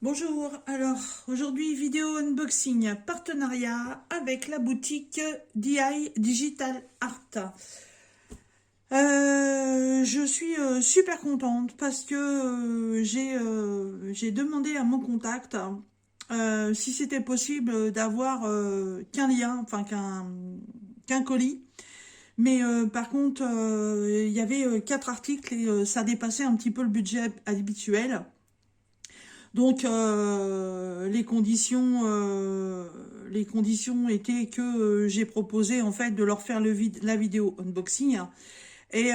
Bonjour, alors aujourd'hui vidéo unboxing partenariat avec la boutique DI Digital Art. Je suis super contente parce que j'ai demandé à mon contact si c'était possible d'avoir qu'un lien, enfin qu'un colis. Mais par contre, il y avait 4 articles et ça dépassait un petit peu le budget habituel. Donc les conditions étaient que j'ai proposé en fait de leur faire la vidéo unboxing et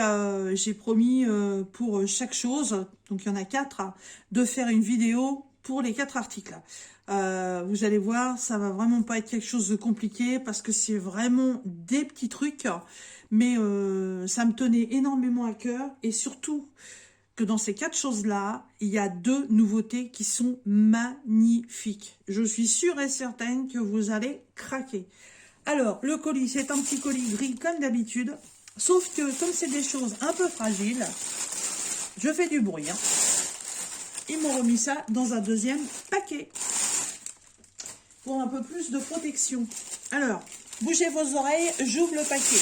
j'ai promis pour chaque chose, donc il y en a 4, de faire une vidéo pour les 4 articles. Vous allez voir, ça va vraiment pas être quelque chose de compliqué parce que c'est vraiment des petits trucs, mais ça me tenait énormément à cœur et surtout que dans ces 4 choses-là, il y a 2 nouveautés qui sont magnifiques. Je suis sûre et certaine que vous allez craquer. Alors, le colis, c'est un petit colis gris comme d'habitude, sauf que comme c'est des choses un peu fragiles, je fais du bruit. Ils m'ont remis ça dans un deuxième paquet pour un peu plus de protection. Alors, bougez vos oreilles, j'ouvre le paquet.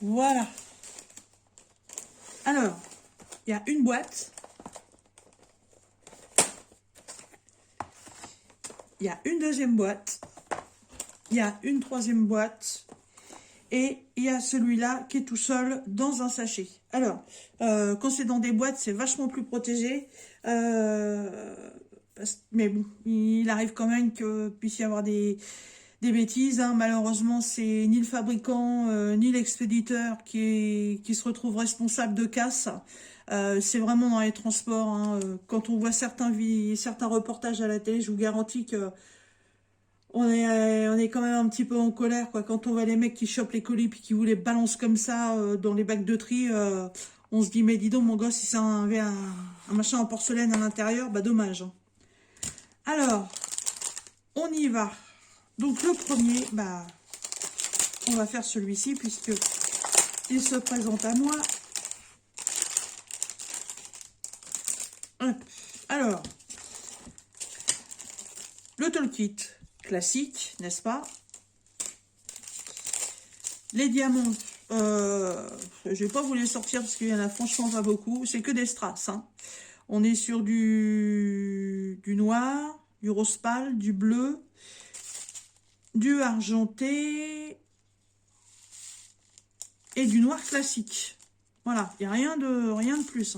Voilà. Alors, il y a une boîte. Il y a une deuxième boîte. Il y a une troisième boîte. Et il y a celui-là qui est tout seul dans un sachet. Alors, quand c'est dans des boîtes, c'est vachement plus protégé. Mais bon, il arrive quand même qu'il puisse y avoir des bêtises. Malheureusement, c'est ni le fabricant, ni l'expéditeur qui se retrouve responsable de casse. C'est vraiment dans les transports. Quand on voit certains reportages à la télé, je vous garantis que on est quand même un petit peu en colère, quoi. Quand on voit les mecs qui chopent les colis puis qui vous les balancent comme ça dans les bacs de tri, on se dit, mais dis donc, mon gosse, si ça avait un machin en porcelaine à l'intérieur, bah dommage. Alors, on y va. Donc le premier, bah, on va faire celui-ci puisque il se présente à moi. Hop. Alors, le toolkit classique, n'est-ce pas? Les diamants, je vais pas vous les sortir parce qu'il y en a franchement pas beaucoup. C'est que des strass. On est sur du noir, du rose pâle, du bleu, du argenté et du noir classique. Voilà, il n'y a rien de plus.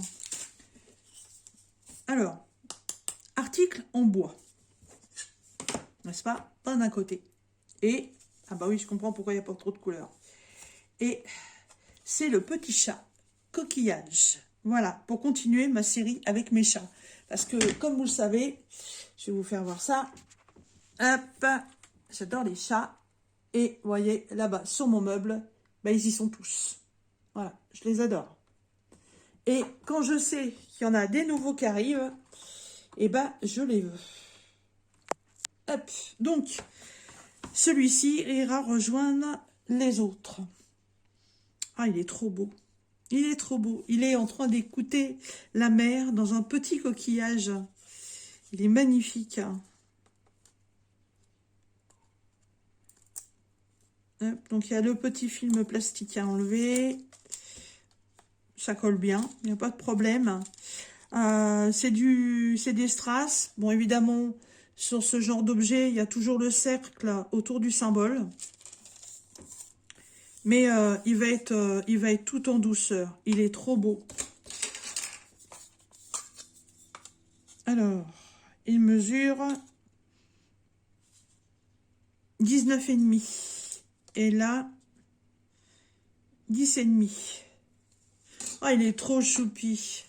Alors, article en bois. N'est-ce pas? Pas d'un côté. Et, ah bah oui, je comprends pourquoi il n'y a pas trop de couleurs. Et c'est le petit chat coquillage. Voilà, pour continuer ma série avec mes chats. Parce que, comme vous le savez, je vais vous faire voir ça. Hop, j'adore les chats. Et vous voyez, là-bas, sur mon meuble, bah, ils y sont tous. Voilà, je les adore. Et quand je sais qu'il y en a des nouveaux qui arrivent, et bah, je les veux. Hop, donc, celui-ci ira rejoindre les autres. Ah, il est trop beau. Il est trop beau. Il est en train d'écouter la mer dans un petit coquillage. Il est magnifique. Hop, donc, il y a le petit film plastique à enlever. Ça colle bien. Il n'y a pas de problème. C'est des strass. Bon, évidemment, sur ce genre d'objet, il y a toujours le cercle autour du symbole. Mais il va être tout en douceur. Il est trop beau. Alors, il mesure 19,5. Et là, 10,5. Ah, il est trop choupi.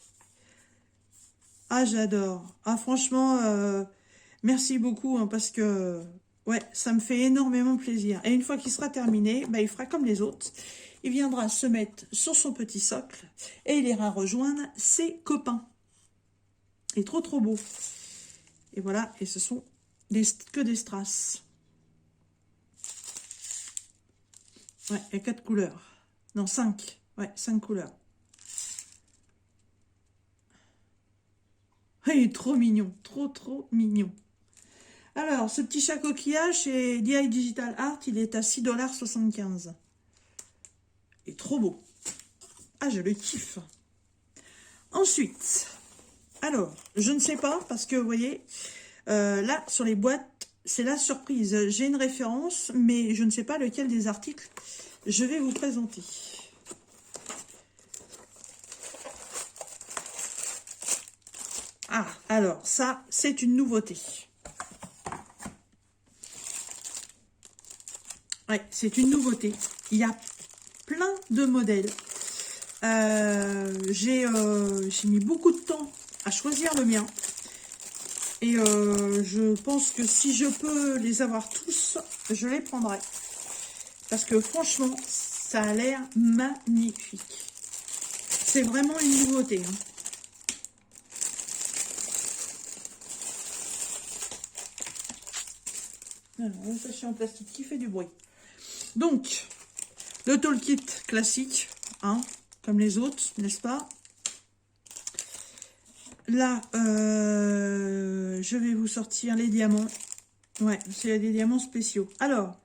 Ah, j'adore. Ah, franchement, merci beaucoup, parce que, ouais, ça me fait énormément plaisir. Et une fois qu'il sera terminé, bah, il fera comme les autres. Il viendra se mettre sur son petit socle et il ira rejoindre ses copains. Il est trop, trop beau. Et voilà, et ce sont que des strass. Ouais, il y a 4 couleurs. Non, 5. Ouais, 5 couleurs. Il est trop mignon. Trop, trop mignon. Alors, ce petit chat coquillage chez DI Digital Art, il est à 6,75 $. Il est trop beau. Ah, je le kiffe. Ensuite, alors, je ne sais pas, parce que, vous voyez, là, sur les boîtes, c'est la surprise. J'ai une référence, mais je ne sais pas lequel des articles je vais vous présenter. Ah, alors, ça, c'est une nouveauté. Ouais, c'est une nouveauté. Il y a plein de modèles. J'ai mis beaucoup de temps à choisir le mien. Et je pense que si je peux les avoir tous, je les prendrai. Parce que franchement, ça a l'air magnifique. C'est vraiment une nouveauté. Hein. Alors, un sachet en plastique qui fait du bruit. Donc, le toolkit classique, hein, comme les autres, n'est-ce pas? Là, je vais vous sortir les diamants. Ouais, c'est des diamants spéciaux. Alors,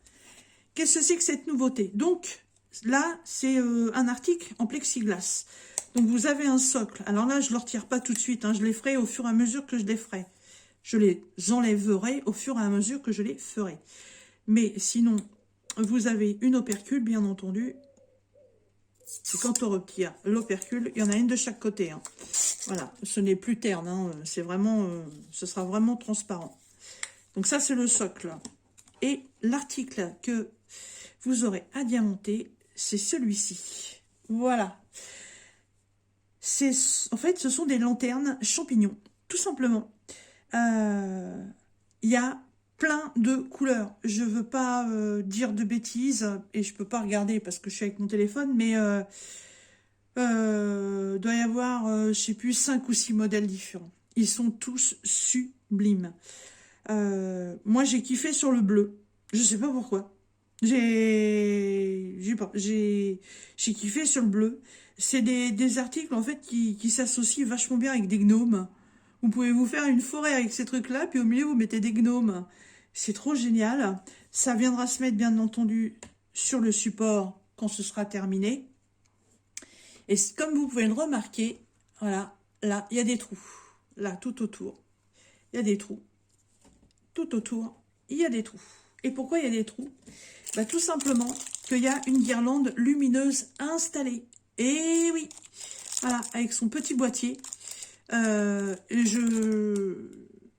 qu'est-ce que c'est que cette nouveauté? Donc, là, c'est un article en plexiglas. Donc, vous avez un socle. Alors là, je ne le retire pas tout de suite. Hein, je les ferai au fur et à mesure que je les ferai. Je les enlèverai au fur et à mesure que je les ferai. Mais sinon, vous avez une opercule, bien entendu. Et quand on retire l'opercule, il y en a une de chaque côté. Hein. Voilà, ce n'est plus terne. Hein, c'est vraiment, ce sera vraiment transparent. Donc ça, c'est le socle. Et l'article que vous aurez à diamanter, c'est celui-ci. Voilà. En fait, ce sont des lanternes champignons, tout simplement. Il y a plein de couleurs. Je veux pas dire de bêtises et je peux pas regarder parce que je suis avec mon téléphone, mais doit y avoir, je sais plus, 5 ou 6 modèles différents. Ils sont tous sublimes. Moi, j'ai kiffé sur le bleu. Je sais pas pourquoi. J'ai kiffé sur le bleu. C'est des articles, en fait, qui s'associent vachement bien avec des gnomes. Vous pouvez vous faire une forêt avec ces trucs-là, puis au milieu, vous mettez des gnomes. C'est trop génial. Ça viendra se mettre, bien entendu, sur le support quand ce sera terminé. Et comme vous pouvez le remarquer, voilà, là, il y a des trous. Là, tout autour, il y a des trous. Tout autour, il y a des trous. Et pourquoi il y a des trous? Bah, tout simplement qu'il y a une guirlande lumineuse installée. Et oui, voilà, avec son petit boîtier.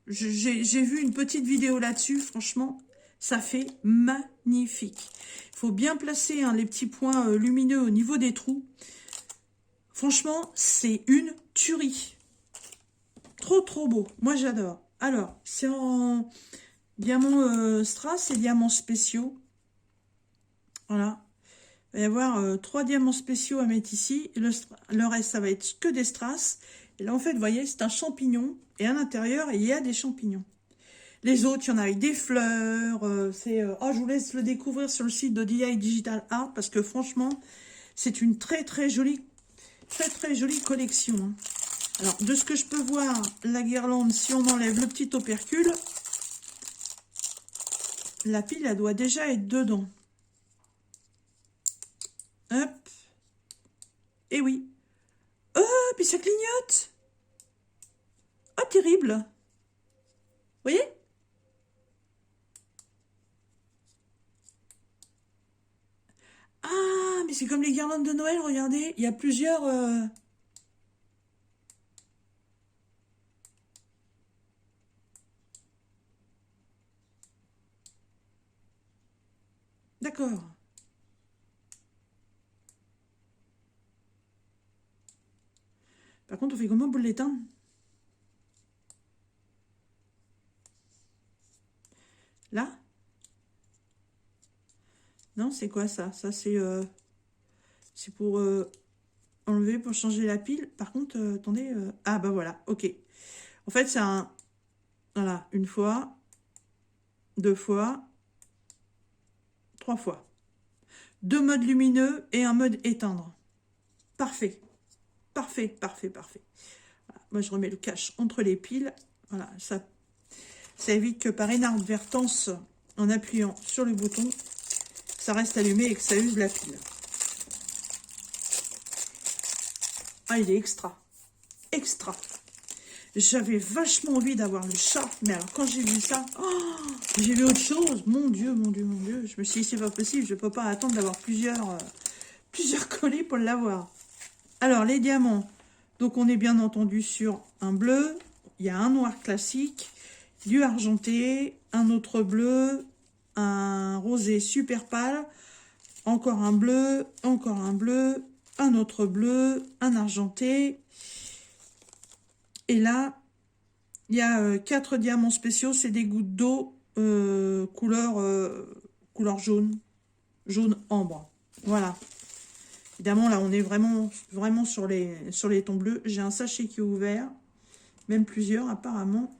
J'ai vu une petite vidéo là-dessus. Franchement, ça fait magnifique. Il faut bien placer hein, les petits points lumineux au niveau des trous. Franchement, c'est une tuerie. Trop, trop beau. Moi, j'adore. Alors, c'est en diamants strass et diamants spéciaux. Voilà. Il va y avoir 3 diamants spéciaux à mettre ici. Et le reste, ça va être que des strass. Et là, en fait, vous voyez, c'est un champignon. Et à l'intérieur, il y a des champignons. Les autres, il y en a avec des fleurs. Oh, je vous laisse le découvrir sur le site de DI Digital Art. Parce que franchement, c'est une très, très jolie collection. Hein. Alors, de ce que je peux voir, la guirlande, si on enlève le petit opercule, la pile, elle doit déjà être dedans. Hop. Et oui. Oh, puis ça clignote. Oh, terrible. Vous voyez? Ah, mais c'est comme les guirlandes de Noël, regardez. Il y a plusieurs... D'accord. Par contre, on fait comment pour l'éteindre? Là? Non, c'est quoi ça? Ça, c'est pour enlever, pour changer la pile. Par contre, attendez. Ah, bah voilà, ok. En fait, c'est un... Voilà, une fois, 2 fois, 3 fois. 2 modes lumineux et un mode éteindre. Parfait. Parfait, parfait, parfait. Voilà. Moi, je remets le cache entre les piles. Voilà, ça évite que par inadvertance, en appuyant sur le bouton, ça reste allumé et que ça use la pile. Ah, il est extra. Extra. J'avais vachement envie d'avoir le chat. Mais alors, quand j'ai vu ça, oh, j'ai vu autre chose. Mon Dieu, mon Dieu, mon Dieu. Je me suis dit, c'est pas possible. Je ne peux pas attendre d'avoir plusieurs colis pour l'avoir. Alors, les diamants. Donc, on est bien entendu sur un bleu. Il y a un noir classique, du argenté, un autre bleu, un rosé super pâle, encore un bleu, un autre bleu, un argenté. Et là, il y a 4 diamants spéciaux, c'est des gouttes d'eau couleur jaune, jaune ambre. Voilà. Évidemment, là, on est vraiment sur les tons bleus. J'ai un sachet qui est ouvert, même plusieurs apparemment.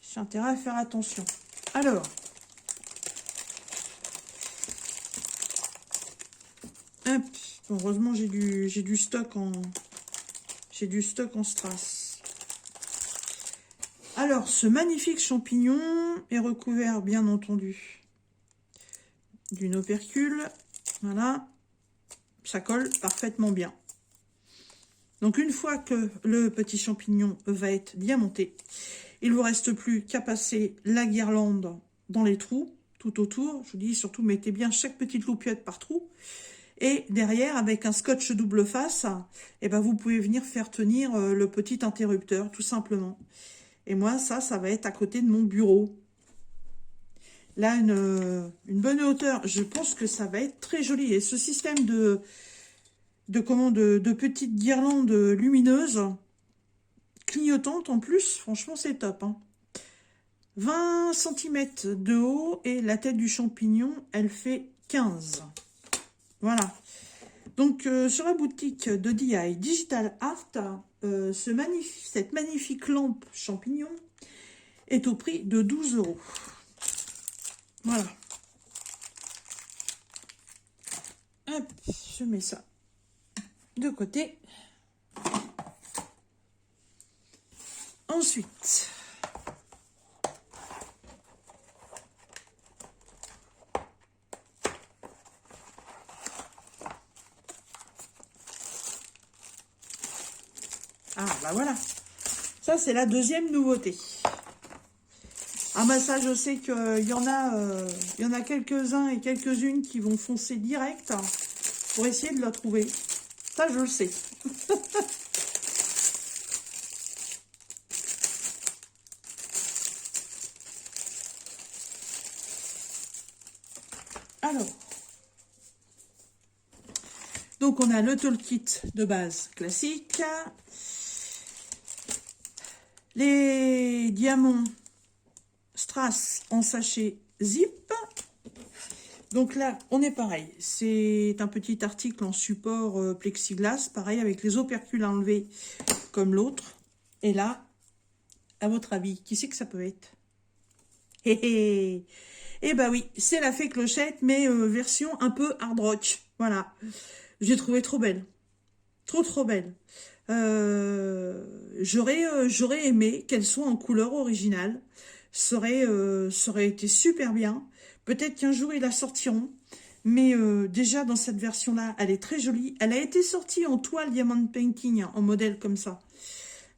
J'ai intérêt à faire attention. Alors, hop, heureusement j'ai du stock en strass. Alors, ce magnifique champignon est recouvert, bien entendu, d'une opercule. Voilà, ça colle parfaitement bien. Donc, une fois que le petit champignon va être diamanté, il ne vous reste plus qu'à passer la guirlande dans les trous, tout autour. Je vous dis, surtout, mettez bien chaque petite loupiote par trou. Et derrière, avec un scotch double face, eh ben, vous pouvez venir faire tenir le petit interrupteur, tout simplement. Et moi, ça va être à côté de mon bureau. Là, une bonne hauteur. Je pense que ça va être très joli. Et ce système de petites guirlandes lumineuses, clignotantes en plus, franchement, c'est top. Hein. 20 cm de haut et la tête du champignon, elle fait 15. Voilà. Donc, sur la boutique de DI Digital Art, cette magnifique lampe champignon est au prix de 12 €. Voilà. Hop, je mets ça de côté. Ensuite, ah bah voilà, ça c'est la deuxième nouveauté. Ah bah ça, je sais qu'il y en a quelques-uns et quelques-unes qui vont foncer direct pour essayer de la trouver. Ça, je le sais. Alors, donc on a le toolkit de base classique, les diamants strass en sachet zip. Donc là, on est pareil. C'est un petit article en support plexiglas, pareil avec les opercules enlevés comme l'autre. Et là, à votre avis, qui c'est que ça peut être? Eh bah oui, c'est la fée Clochette, mais version un peu hard rock. Voilà. J'ai trouvé trop belle. Trop belle. J'aurais aimé qu'elle soit en couleur originale. Ça aurait été super bien. Peut-être qu'un jour ils la sortiront. Mais déjà dans cette version-là, elle est très jolie. Elle a été sortie en toile diamond painting, hein, en modèle comme ça.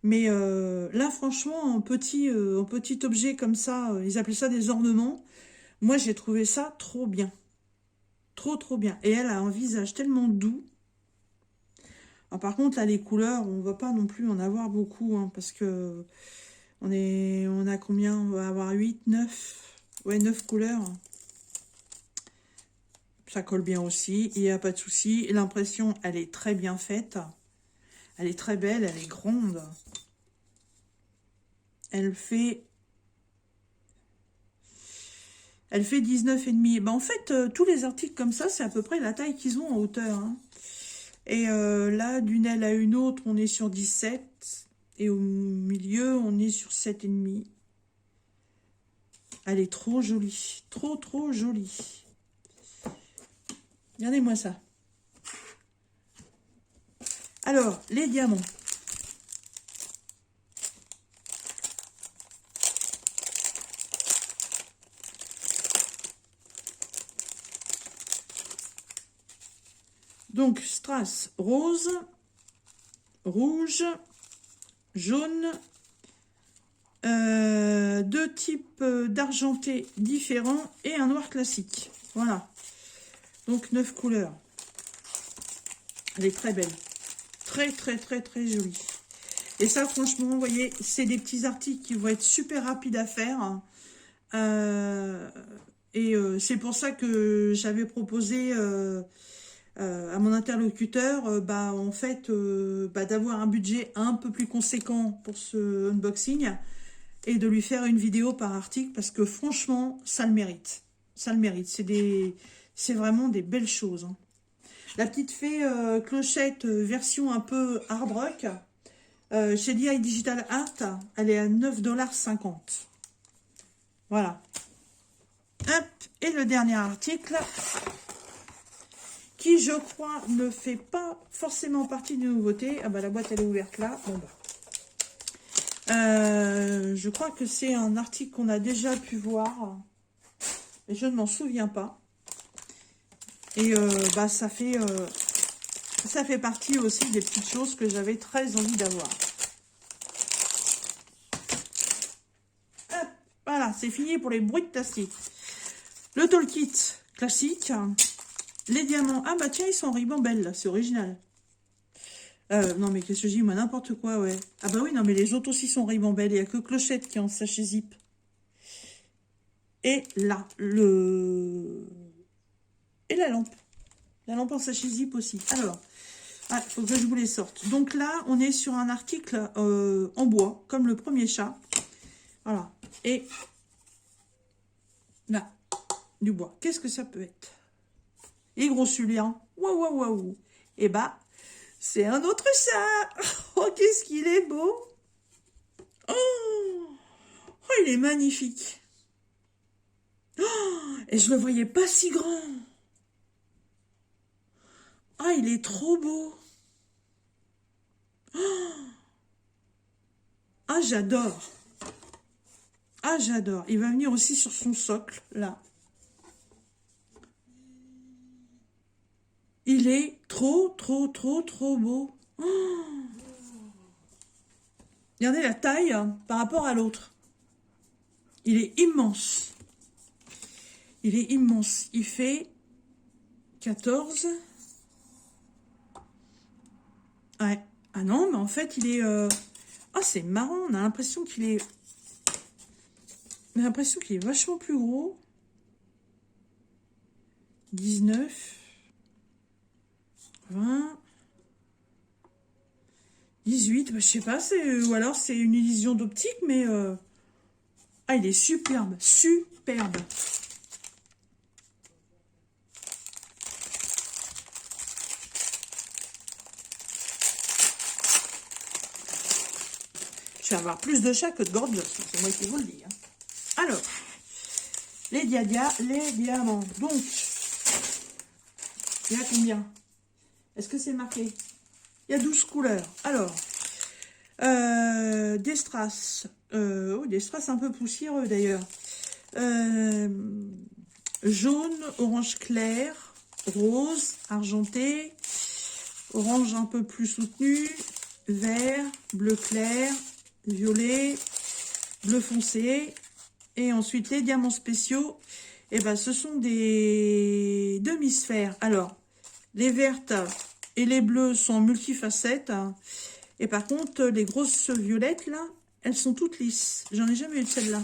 Mais là, franchement, en petit objet comme ça, ils appelaient ça des ornements. Moi, j'ai trouvé ça trop bien. Trop bien. Et elle a un visage tellement doux. Alors, par contre, là, les couleurs, on ne va pas non plus en avoir beaucoup, hein, parce que on a combien? On va avoir 8, 9. Ouais, 9 couleurs. Ça colle bien aussi, il n'y a pas de souci. L'impression, elle est très bien faite. Elle est très belle, elle est grande. Elle fait 19,5. Ben, en fait, tous les articles comme ça, c'est à peu près la taille qu'ils ont en hauteur. Hein. Et là, d'une aile à une autre, on est sur 17. Et au milieu, on est sur 7,5. Elle est trop jolie. Trop jolie. Regardez-moi ça. Alors, les diamants. Donc, strass rose, rouge, jaune, deux types d'argenté différents et un noir classique. Voilà. Donc, 9 couleurs. Elle est très belle. Très, très, très, très jolie. Et ça, franchement, vous voyez, c'est des petits articles qui vont être super rapides à faire. C'est pour ça que j'avais proposé à mon interlocuteur en fait, d'avoir un budget un peu plus conséquent pour ce unboxing et de lui faire une vidéo par article parce que franchement, ça le mérite. Ça le mérite. C'est vraiment des belles choses. Hein. La petite fée clochette version un peu hard rock chez DI Digital Art, elle est à 9,50 $. Voilà. Hop. Et le dernier article qui, je crois, ne fait pas forcément partie des nouveautés. Ah bah la boîte elle est ouverte là. Bon bah. Je crois que c'est un article qu'on a déjà pu voir. Et je ne m'en souviens pas. Et ça fait partie aussi des petites choses que j'avais très envie d'avoir. Voilà, c'est fini pour les bruits de plastique. Le toolkit classique. Les diamants. Ah bah tiens, ils sont en ribambelle, c'est original. Non mais qu'est-ce que je dis, moi n'importe quoi, ouais. Ah bah oui, non mais les autres aussi sont en ribambelle. Il n'y a que Clochette qui est en sachet zip. Et là, et la lampe. La lampe en sachet zip aussi. Alors, il faut que je vous les sorte. Donc là, on est sur un article en bois, comme le premier chat. Voilà. Et là, du bois. Qu'est-ce que ça peut être? Et gros celui, hein. Waouh, waouh, waouh. Et bah, c'est un autre chat. Oh, qu'est-ce qu'il est beau. Oh, oh, il est magnifique. Oh, et je le voyais pas si grand. Ah, il est trop beau. Ah, j'adore. Ah, j'adore. Il va venir aussi sur son socle, là. Il est trop, trop, trop, trop beau. Oh, regardez la taille par rapport à l'autre. Il est immense. Il est immense. Il fait 14. Ouais. Ah non, mais en fait, il est... Ah, c'est marrant. On a l'impression qu'il est... On a l'impression qu'il est vachement plus gros. 19. 20. 18. Bah, je sais pas. Ou alors, c'est une illusion d'optique, mais... Ah, il est superbe. Superbe. Je vais avoir plus de chats que de gorgeous, c'est moi qui vous le dis. Hein. Alors, les les diamants. Donc, il y a combien? Est-ce que c'est marqué? Il y a 12 couleurs. Alors, des strass. Des strass un peu poussiéreux d'ailleurs. Jaune, orange clair, rose, argenté, orange un peu plus soutenu, vert, bleu clair, violet, bleu foncé, et ensuite les diamants spéciaux, et ben ce sont des demi-sphères. Alors, les vertes et les bleus sont multifacettes, et par contre, les grosses violettes, là, elles sont toutes lisses. J'en ai jamais eu de celle-là.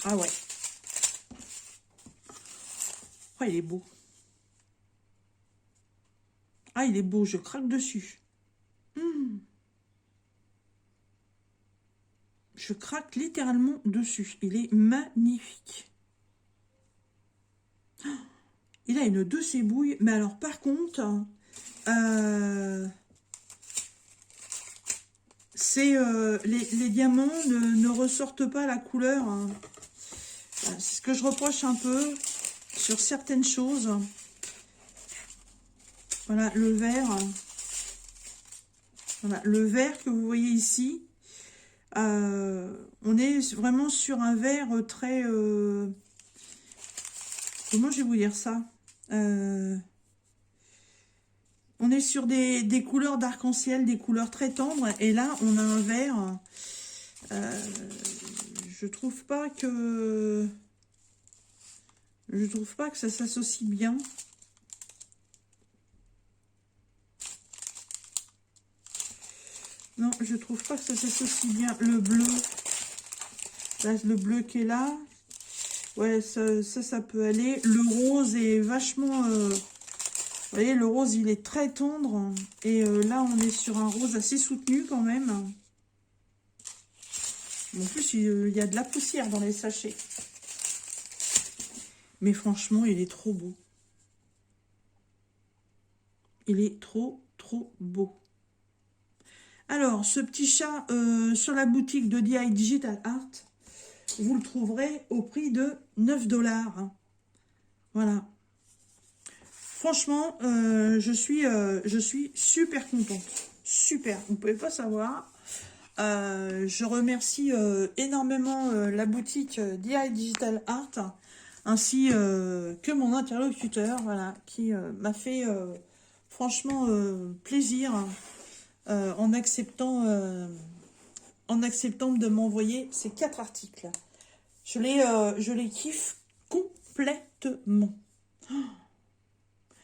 Ah ouais. Oh, il est beau. Ah, il est beau, je craque dessus. Je craque littéralement dessus. Il est magnifique. Il a une douce ébouille. Mais alors, par contre, c'est les diamants ne ressortent pas la couleur. Hein. Voilà, c'est ce que je reproche un peu sur certaines choses. Voilà, le vert. Voilà, le vert que vous voyez ici. On est vraiment sur un vert très... comment je vais vous dire ça? On est sur des couleurs d'arc-en-ciel, des couleurs très tendres. Et là, on a un vert. Je trouve pas que... Je trouve pas que ça s'associe bien. Non, je trouve pas que ça s'associe bien. Le bleu. Là, le bleu qui est là. Ouais, ça peut aller. Le rose est vachement... vous voyez, le rose, il est très tendre. Et là, on est sur un rose assez soutenu quand même. En plus, il y a de la poussière dans les sachets. Mais franchement, il est trop beau. Il est trop, trop beau. Alors, ce petit chat sur la boutique de DI Digital Art, vous le trouverez au prix de 9 $. Voilà. Franchement, je suis super contente. Super, vous ne pouvez pas savoir. Je remercie énormément la boutique DI Digital Art, ainsi que mon interlocuteur, voilà, qui m'a fait franchement plaisir en acceptant de m'envoyer ces 4 articles. Je les kiffe complètement.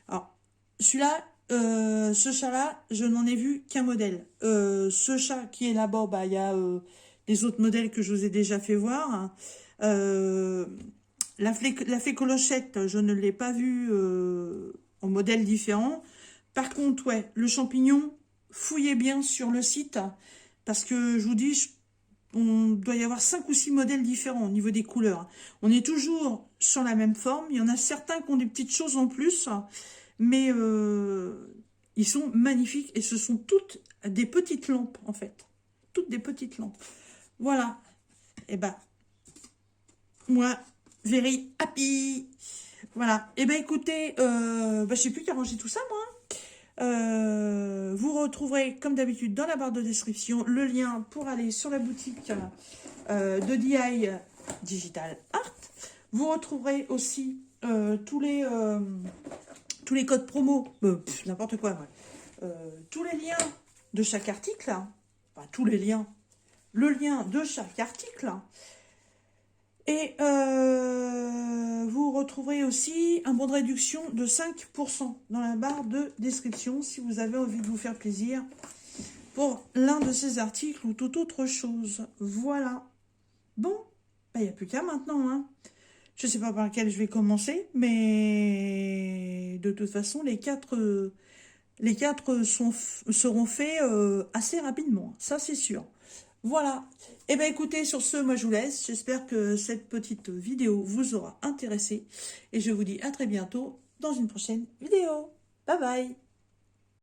Alors, celui-là, ce chat-là, je n'en ai vu qu'un modèle. Ce chat qui est là-bas, bah, il y a les autres modèles que je vous ai déjà fait voir. La fée clochette, je ne l'ai pas vu en modèle différent. Par contre, ouais, le champignon, fouillez bien sur le site, parce que je vous dis, on doit y avoir 5 ou 6 modèles différents au niveau des couleurs. On est toujours sur la même forme. Il y en a certains qui ont des petites choses en plus, mais ils sont magnifiques et ce sont toutes des petites lampes en fait. Toutes des petites lampes. Voilà. Et ben, moi, very happy. Voilà. Et ben écoutez, je sais plus qu'à ranger tout ça moi. Vous retrouverez comme d'habitude dans la barre de description le lien pour aller sur la boutique de DI Digital Art. Vous retrouverez aussi tous les codes promo, n'importe quoi, ouais. Tous les liens de chaque article, enfin tous les liens, le lien de chaque article. Et vous retrouverez aussi un bon de réduction de 5% dans la barre de description si vous avez envie de vous faire plaisir pour l'un de ces articles ou toute autre chose. Voilà. Bon, il n'y a plus qu'à maintenant. Hein. Je ne sais pas par lequel je vais commencer, mais de toute façon, les quatre seront faits assez rapidement. Ça, c'est sûr. Voilà. Et bien écoutez, sur ce, moi je vous laisse. J'espère que cette petite vidéo vous aura intéressé. Et je vous dis à très bientôt dans une prochaine vidéo. Bye bye.